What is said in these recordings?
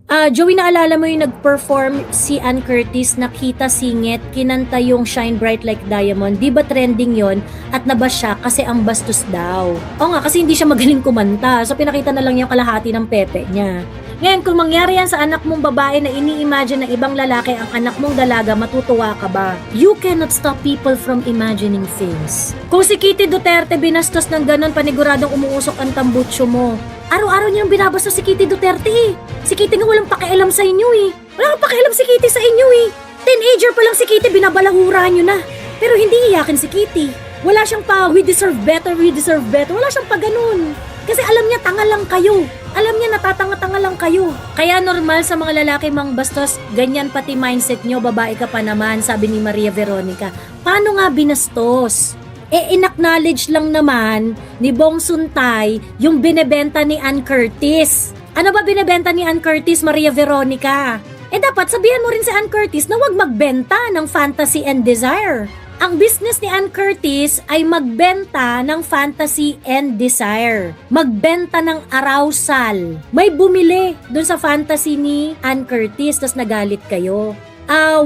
Joey, naalala mo yung nag-perform si Ann Curtis, nakita singit, kinanta yung Shine Bright Like Diamond. Di ba trending yon at nabash siya kasi ang bastos daw. Oo nga, kasi hindi siya magaling kumanta. So pinakita na lang yung kalahati ng pepe niya. Ngayon, kung mangyari yan sa anak mong babae na ini-imagine na ibang lalaki ang anak mong dalaga, matutuwa ka ba? You cannot stop people from imagining things. Kung si Kitty Duterte binastos ng ganon, paniguradong umuusok ang tambucho mo. Araw-araw niyang binabastos si Kitty Duterte eh. Si Kitty nga walang pakialam sa inyo eh. Wala kang pakialam si Kitty sa inyo eh. Teenager pa lang si Kitty, binabalahura niyo na. Pero hindi iyakin si Kitty. Wala siyang pa, we deserve better, we deserve better. Wala siyang pa ganun. Kasi alam niya, tanga lang kayo. Alam niya, natatanga-tanga lang kayo. Kaya normal sa mga lalaki mang bastos, ganyan pati mindset niyo, babae ka pa naman, sabi ni Maria Veronica. Paano nga binastos? In-acknowledge lang naman ni Bong Suntay yung binebenta ni Ann Curtis. Ano ba binebenta ni Ann Curtis, Maria Veronica? Dapat sabihan mo rin si Ann Curtis na wag magbenta ng fantasy and desire. Ang business ni Ann Curtis ay magbenta ng fantasy and desire. Magbenta ng arousal. May bumili dun sa fantasy ni Ann Curtis, tas nagalit kayo.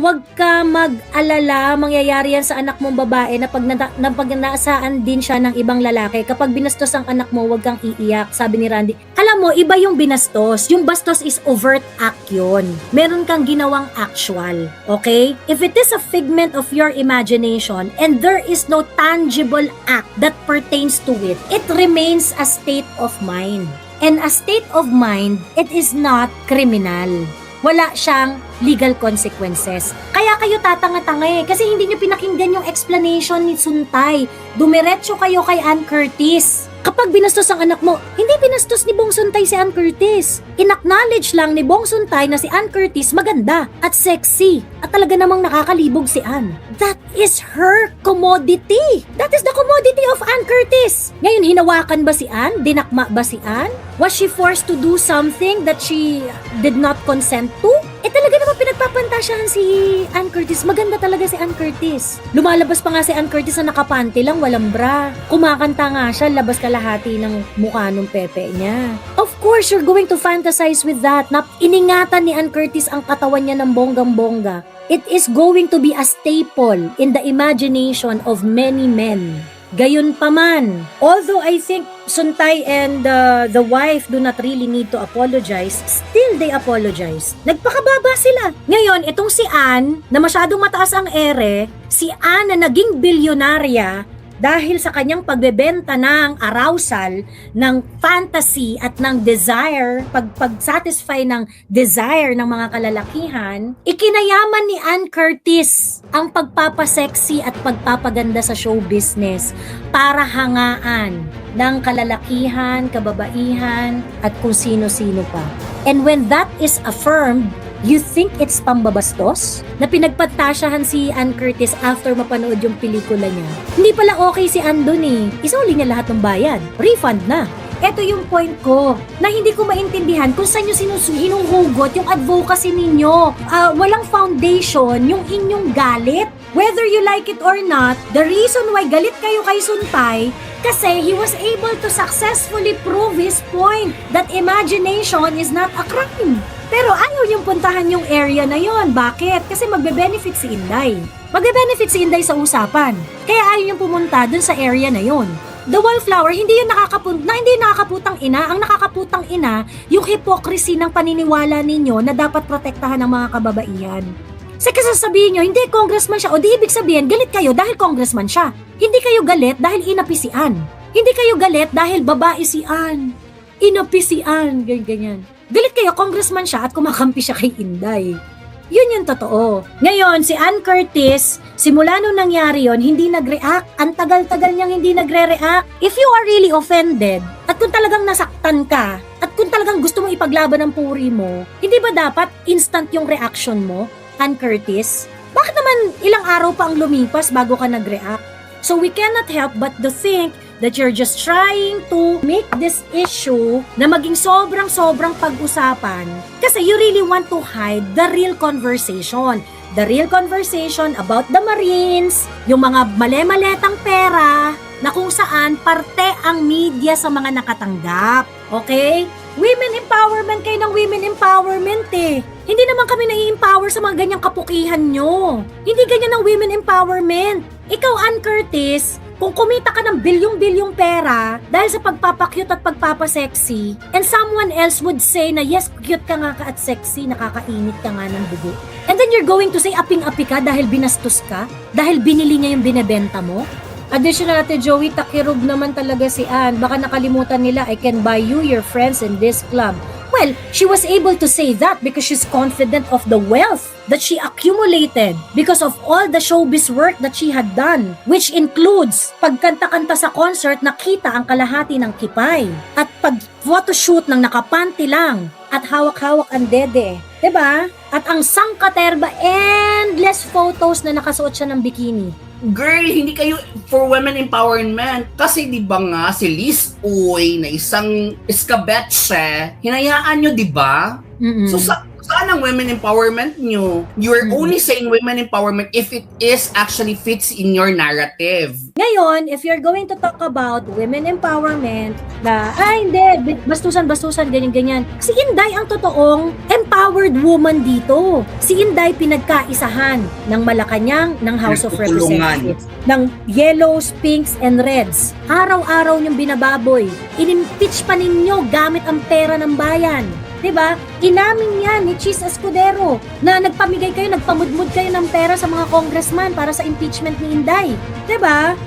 Wag ka mag-alala, mangyayari yan sa anak mong babae na pag naasaan din siya ng ibang lalaki. Kapag binastos ang anak mo, wag kang iiyak, sabi ni Randy. Alam mo, iba yung binastos. Yung bastos is overt act yun. Meron kang ginawang actual. Okay? If it is a figment of your imagination and there is no tangible act that pertains to it, it remains a state of mind. And a state of mind, it is not criminal. Wala siyang legal consequences. Kaya kayo tatanga-tanga eh, kasi hindi nyo pinakinggan yung explanation ni Suntay. Dumiretso kayo kay Ann Curtis. Kapag binastos ang anak mo, hindi binastos ni Bong Suntay si Ann Curtis. In-acknowledge lang ni Bong Suntay na si Ann Curtis maganda at sexy at talaga namang nakakalibog si Ann. That is her commodity. That is the commodity of Ann Curtis. Ngayon, hinawakan ba si Ann? Dinakma ba si Ann? Was she forced to do something that she did not consent to? Talaga naman pinagpapantasyahan si Ann Curtis. Maganda talaga si Ann Curtis. Lumalabas pa nga si Ann Curtis na nakapanty lang, walang bra. Kumakanta nga siya, labas kalahati ng mukha ng pepe niya. Of course, you're going to fantasize with that. Na iningatan ni Ann Curtis ang katawan niya ng bonggang-bongga. It is going to be a staple in the imagination of many men. Gayon pa man, although I think Suntay and the wife do not really need to apologize, still they apologize. Nagpakababa sila. Ngayon, itong si Ann, na masyadong mataas ang ere, si Ann na naging bilyonarya dahil sa kanyang pagbebenta ng arousal, ng fantasy at ng desire, pag-satisfy ng desire ng mga kalalakihan, ikinayaman ni Ann Curtis ang pagpapasexy at pagpapaganda sa show business para hangaan ng kalalakihan, kababaihan, at kung sino-sino pa. And when that is affirmed, you think it's pambabastos? Na pinagpatasyahan si Ann Curtis after mapanood yung pelikula niya. Hindi pala okay si Ann dun eh. Isuli niya lahat ng bayad. Refund na. Ito yung point ko, na hindi ko maintindihan kung saan nyo hinuhugot yung advocacy ninyo. Walang foundation yung inyong galit. Whether you like it or not, the reason why galit kayo kay Suntay, kasi he was able to successfully prove his point that imagination is not a crime. Pero ayaw niyong puntahan yung area na yon. Bakit? Kasi magbe-benefit si Inday. Magbe-benefit si Inday sa usapan. Kaya ayaw niyong pumunta dun sa area na yon. The Wallflower, hindi yun nakakaputang ina. Ang nakakaputang ina, yung hypocrisy ng paniniwala ninyo na dapat protektahan ng mga kababaihan. Kasi sasabihin nyo, hindi congressman siya. O di ibig sabihin, galit kayo dahil congressman siya. Hindi kayo galit dahil inapi si Ann. Hindi kayo galit dahil babae si Ann. Inapi si Ann. Ganyan. Galit kayo, congressman siya at kumakampi siya kay Inday. Yun yung totoo. Ngayon, si Ann Curtis, simula nung nangyari yon, hindi nag-react. Ang tagal-tagal niyang hindi nagre-react. If you are really offended, at kung talagang nasaktan ka, at kung talagang gusto mong ipaglaban ang puri mo, hindi ba dapat instant yung reaction mo, Ann Curtis? Bakit naman ilang araw pa ang lumipas bago ka nag-react? So we cannot help but to think that you're just trying to make this issue na maging sobrang pag-usapan kasi you really want to hide the real conversation. The real conversation about the Marines, yung mga male-maletang pera na kung saan parte ang media sa mga nakatanggap. Okay? Women empowerment kayo ng women empowerment eh. Hindi naman kami nai-empower sa mga ganyang kapukihan nyo. Hindi ganyan ang women empowerment. Ikaw, Ann Curtis, kung kumita ka ng bilyong-bilyong pera dahil sa pagpapakyut at pagpapasexy, and someone else would say na yes, cute ka nga ka at sexy, nakakainit ka nga ng dugo. And then you're going to say aping-api ka dahil binastos ka? Dahil binili niya yung binebenta mo? Additional Ate Joey, takirog naman talaga si Ann. Baka nakalimutan nila, I can buy you your friends in this club. Well, she was able to say that because she's confident of the wealth that she accumulated because of all the showbiz work that she had done, which includes pagkanta-kanta sa concert na kita ang kalahati ng kipay at pag-photoshoot ng nakapanti lang at hawak-hawak ang dede. Diba? At ang sangkaterba, endless photos na nakasuot siya ng bikini. Girl, hindi kayo for women empowerment. Kasi di ba nga si Liz Uy na isang iskabetse, hinayaan nyo di ba? So saan ang women empowerment nyo? You're only saying women empowerment if it is actually fits in your narrative. Ngayon, if you're going to talk about women empowerment, na, hindi, bastusan, ganyan-ganyan. Si Inday ang totoong empowered woman dito. Si Inday pinagkaisahan ng Malacanang, ng House of Representatives, ng yellows, pinks, and reds. Araw-araw niyong binababoy. Inimpeach pa ninyo gamit ang pera ng bayan. Diba? Inamin yan ni Cheese Escudero na nagpamigay kayo, nagpamudmud kayo ng pera sa mga congressman para sa impeachment ni Inday. Diba?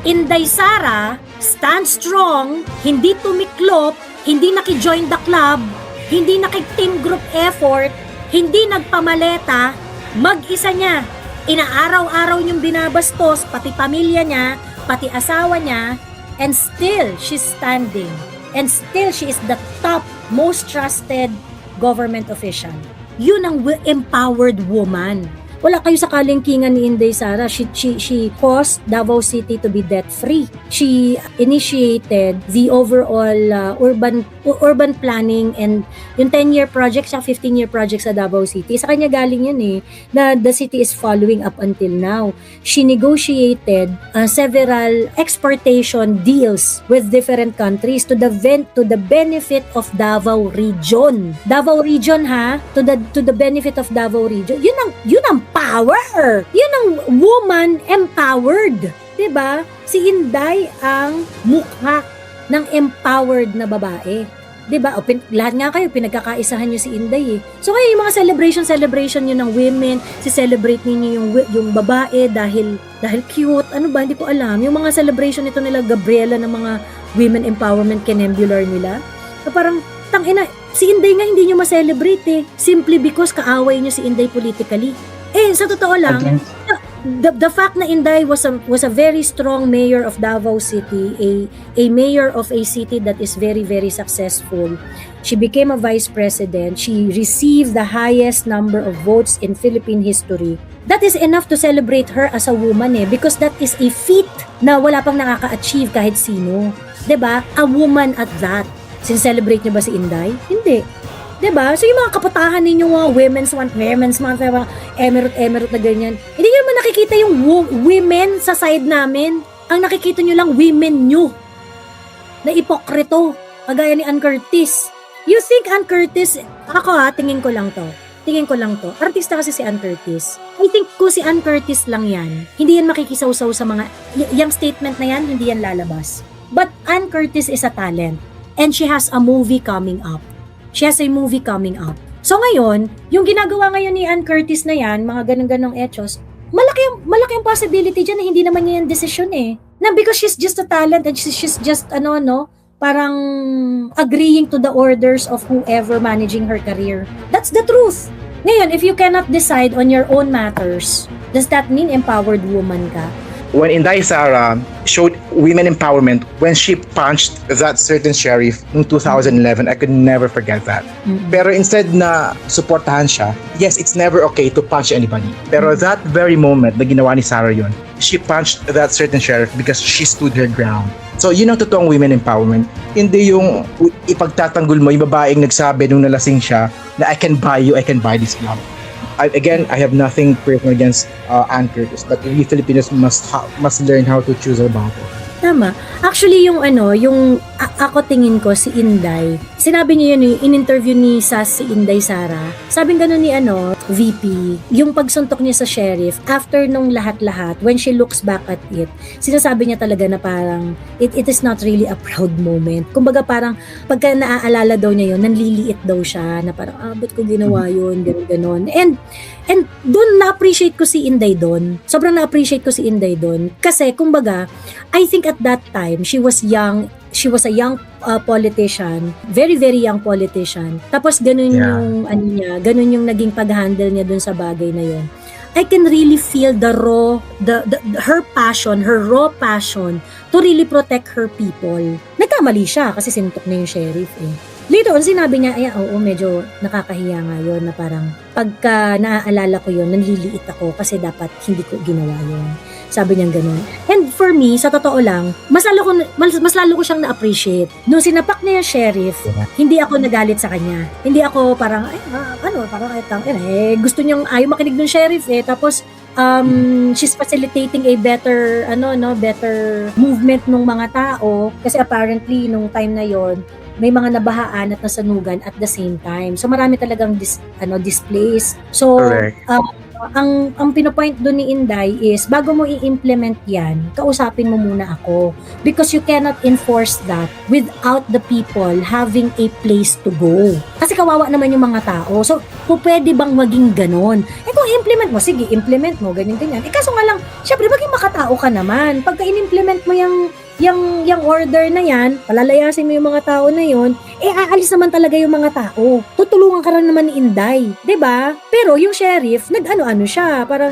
Inday Sara, stand strong, hindi tumiklop, hindi naki-join the club, hindi naki-team group effort, hindi nagpamaleta, mag-isa niya. Inaaraw-araw niyong binabastos, pati pamilya niya, pati asawa niya, and still she's standing. And still she is the top most trusted government official. Yun ang empowered woman. Wala kayo sa kalingkingan ni Inday Sara. She caused Davao City to be debt-free. She initiated the overall urban planning and yung 10-year project sa 15-year project sa Davao City. Sa kanya galing yun na the city is following up until now. She negotiated several exportation deals with different countries to the benefit of Davao region. Davao region to the benefit of Davao region. Yun ang power. Yun ang woman empowered. 'Di ba? Si Inday ang mukha ng empowered na babae. 'Di ba? Lahat nga kayo pinagkakaisahan niyo si Inday eh. So kayo yung mga celebration niyo ng women, celebrate niyo yung babae dahil cute. Ano ba? Hindi ko alam. Yung mga celebration nito nila Gabriela ng mga women empowerment kinembular nila. So parang tangina, si Inday nga hindi niyo ma-celebrate eh. Simply because kaaway niyo si Inday politically. Sa totoo lang, the fact na Inday was a very strong mayor of Davao City, a mayor of a city that is very, very successful. She became a vice president. She received the highest number of votes in Philippine history. That is enough to celebrate her as a woman because that is a feat na wala pang nakaka-achieve kahit sino. 'Di ba? A woman at that. Sin-celebrate niyo ba si Inday? Hindi. 'Di ba? So yung mga kapatahan ninyo, mga women's month, mga emirate na ganyan. Hindi niyo naman nakikita yung women sa side namin. Ang nakikita niyo lang women nyo. Na ipokrito. Kagaya ni Ann Curtis. You think Ann Curtis, ako tingin ko lang to. Artista kasi si Ann Curtis. I think kung si Ann Curtis lang yan, hindi yan makikisaw-saw sa mga, yung statement na yan, hindi yan lalabas. But Ann Curtis is a talent. And she has a movie coming up. So ngayon, yung ginagawa ngayon ni Ann Curtis na yan, mga ganong-ganong etchos, malaki ang possibility dyan na hindi naman niya yung decision eh. Na because she's just a talent and she's just parang agreeing to the orders of whoever managing her career. That's the truth. Ngayon, if you cannot decide on your own matters, does that mean empowered woman ka? When Inday Sara showed women empowerment when she punched that certain sheriff in 2011, I could never forget that. Pero instead na supportahan siya, yes, it's never okay to punch anybody. Pero that very moment na ginawa ni Sara yun, she punched that certain sheriff because she stood her ground. So yun ang totoong women empowerment. Hindi yung ipagtatanggol mo yung babaeng nagsabi nung nalasing siya na I can buy you, I can buy this club. I have nothing personal against Ann Curtis, but we Filipinos must learn how to choose our battle. Tama. Actually, yung ako tingin ko si Inday, sinabi niya yun, in-interview ni Sas si Inday Sara, sabing gano'n ni VP, yung pagsuntok niya sa sheriff, after nung lahat-lahat, when she looks back at it, sinasabi niya talaga na parang, it is not really a proud moment. Kumbaga parang, pagka naaalala daw niya yun, nanliliit daw siya, na parang, ba't ko ginawa yun, gano'n. And doon na-appreciate ko si Inday doon. Sobrang na-appreciate ko si Inday doon. Kasi, kumbaga, I think at that time, she was young, she was a young politician, very, very young politician. Tapos ganun yung, ganun yung naging pag-handle niya dun sa bagay na yun. I can really feel the raw, her passion, her raw passion to really protect her people. Nagkamali siya kasi sinuntok niya yung sheriff eh. Later on, sinabi niya, oo, medyo nakakahiya nga yun na parang pagka naaalala ko yun, nanliliit ako kasi dapat hindi ko ginawa yun. Sabi niya gano'n. And for me, sa totoo lang, mas lalo ko siyang na-appreciate. Nung sinapak niya yung sheriff, hindi ako nagalit sa kanya. Hindi ako parang, gusto niyang ayaw makinig ng sheriff eh. Tapos, she's facilitating a better movement ng mga tao. Kasi apparently, nung time na yon may mga nabahaan at nasanugan at the same time. So marami talagang displays. So ang pinopoint doon ni Inday is bago mo i-implement yan, kausapin mo muna ako because you cannot enforce that without the people having a place to go. Kasi kawawa naman yung mga tao. So pwede bang maging ganon? Kung i-implement mo, sige, implement mo, ganyan. Kaso nga lang, syempre maging makatao ka naman. Pagka in-implement mo yung order na yan, palalayasin mo yung mga tao na yon, aalis naman talaga yung mga tao. Tutulungan ka rin naman ni Inday, 'di ba? Pero yung sheriff, nag-ano siya, parang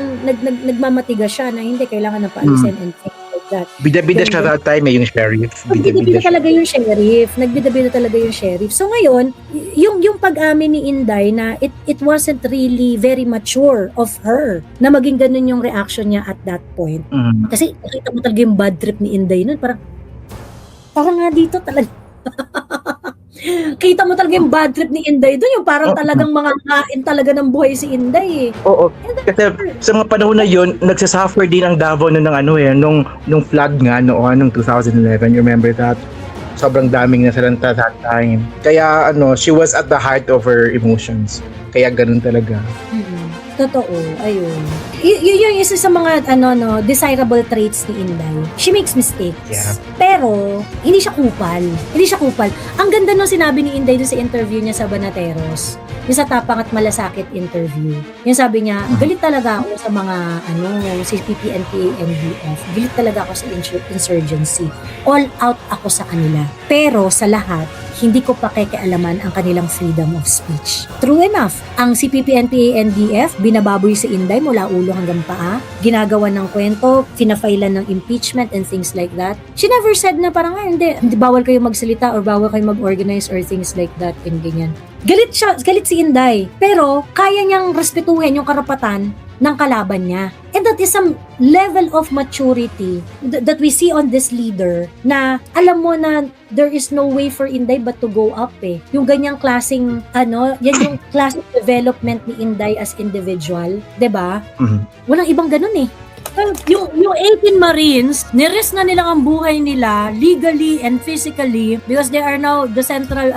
nagmamatigas siya na hindi kailangan na paalisin and things like that. Bida-bida siya that time yung sheriff. Nagbida talaga yung sheriff. Nagbida talaga yung sheriff. So ngayon, yung pag-amin ni Inday na it wasn't really very mature of her na maging ganun yung reaction niya at that point. Kasi nakita mo talaga yung bad trip ni Inday nun. Parang nga dito talaga. Kita mo talaga yung bad trip ni Inday doon. Yung parang talagang mga kain talaga ng buhay si Inday eh. Oo. Kasi sa mga panahon na yun, nagsasuffer din ang Davao nung flood nga noong 2011. You remember that? Sobrang daming nasalanta that time. Kaya she was at the heart of her emotions. Kaya ganun talaga. Totoo, ayun. Yun isa sa mga desirable traits ni Inday. She makes mistakes. Yeah. Pero hindi siya kupal. Ang ganda nung sinabi ni Inday dun sa interview niya sa Banateros. Yung sa Tapang at Malasakit interview. Yung sabi niya, galit talaga ako sa mga si PPNPA, NBF. Galit talaga ako sa insurgency. All out ako sa kanila. Pero sa lahat, hindi ko pakikialaman ang kanilang freedom of speech. True enough, ang CPP-NPA NDF, binababoy si Inday mula ulo hanggang paa, ginagawa ng kwento, finafailan ng impeachment and things like that. She never said na parang, hindi, bawal kayo magsalita or bawal kayo mag-organize or things like that and ganyan. Galit si Inday, pero kaya niyang respetuhin yung karapatan ng kalaban niya. And that is some level of maturity that we see on this leader na alam mo na there is no way for Inday but to go up eh. Yung ganyang klaseng yan yung classic development ni Inday as individual, 'di ba? Walang ibang ganun eh. Yung 18 Marines, nires na nilang ang buhay nila legally and physically because they are now the central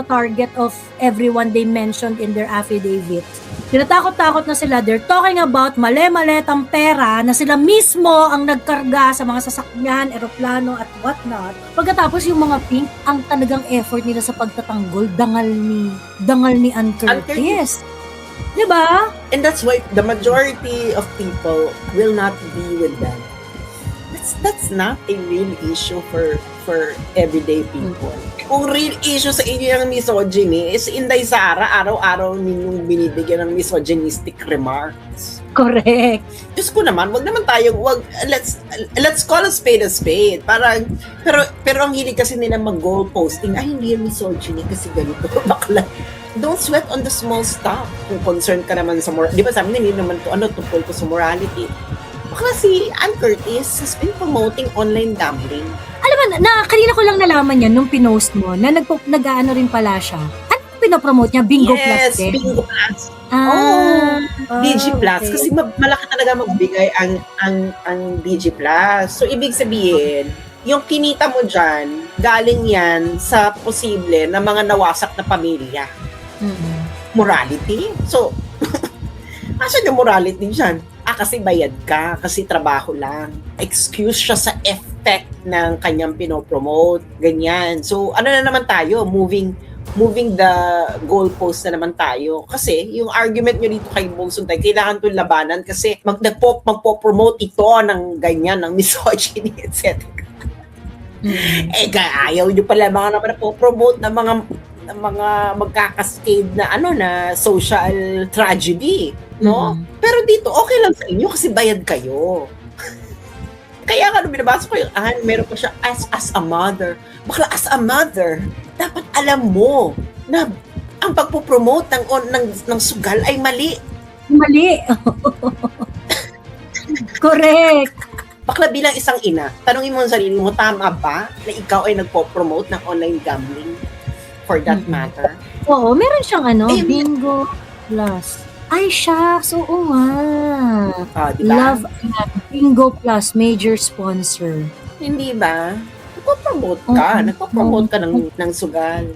target of everyone they mentioned in their affidavit. Tinatakot-takot na sila. They're talking about mali-maletang pera na sila mismo ang nagkarga sa mga sasakyan, eroplano at whatnot. Pagkatapos yung mga pink, ang talagang effort nila sa pagtatanggol, dangal ni Ann Curtis. Diba? And that's why the majority of people will not be with them. That's not a real issue for everyday people. Kung real issue sa inyo yung misogyny, is Inday Sara, araw-araw ninyong binibigyan ng misogynistic remarks. Correct. Diyos ko naman, let's call a spade a spade. Pero ang hilig kasi nila mag-goal posting, hindi yung misogyny kasi ganito, bakla. Don't sweat on the small stuff. Kung concerned ka naman sa moral, di ba sabi nila naman tungkol to sa morality. Baka si Ann Curtis has been promoting online gambling. Alam mo, kanina ko lang nalaman yan nung pinost mo na nag-ano rin pala siya. Ano pinopromote niya? Bingo Plus? Yes, Bingo Plus. DG Plus. Okay. Kasi malaki talaga magbigay ang DG Plus. So, ibig sabihin, yung kinita mo dyan, galing yan sa posible na mga nawasak na pamilya. Mm-mm. Morality. So, asan yung morality dyan? Kasi bayad ka, kasi trabaho lang. Excuse siya sa effect ng kanyang pinopromote. Ganyan. So, ano na naman tayo? Moving the goalpost na naman tayo. Kasi, yung argument nyo dito kay Bong Suntay, kailangan itong labanan kasi magpo-promote ito ng ganyan, ng misogyny, etc. Ayaw nyo pala mga naman na po-promote ng mga magkakascade na na social tragedy, no? Pero dito okay lang sa inyo kasi bayad kayo. Kaya nga binabasa ko yung meron pa siya as a mother. Bakla as a mother, dapat alam mo na ang pagpo-promote ng sugal ay mali. Mali. Correct. Bakla bilang isang ina, tanungin mo ang sarili mo, tama ba na ikaw ay nagpo-promote ng online gambling? For that matter. Oo, meron siyang Bingo Plus. Ay, shucks. Oo nga. Diba? Love Bingo Plus, major sponsor. Hindi ba? Nagpo-promote ka. Oo. Nagpo-promote ka ng sugal.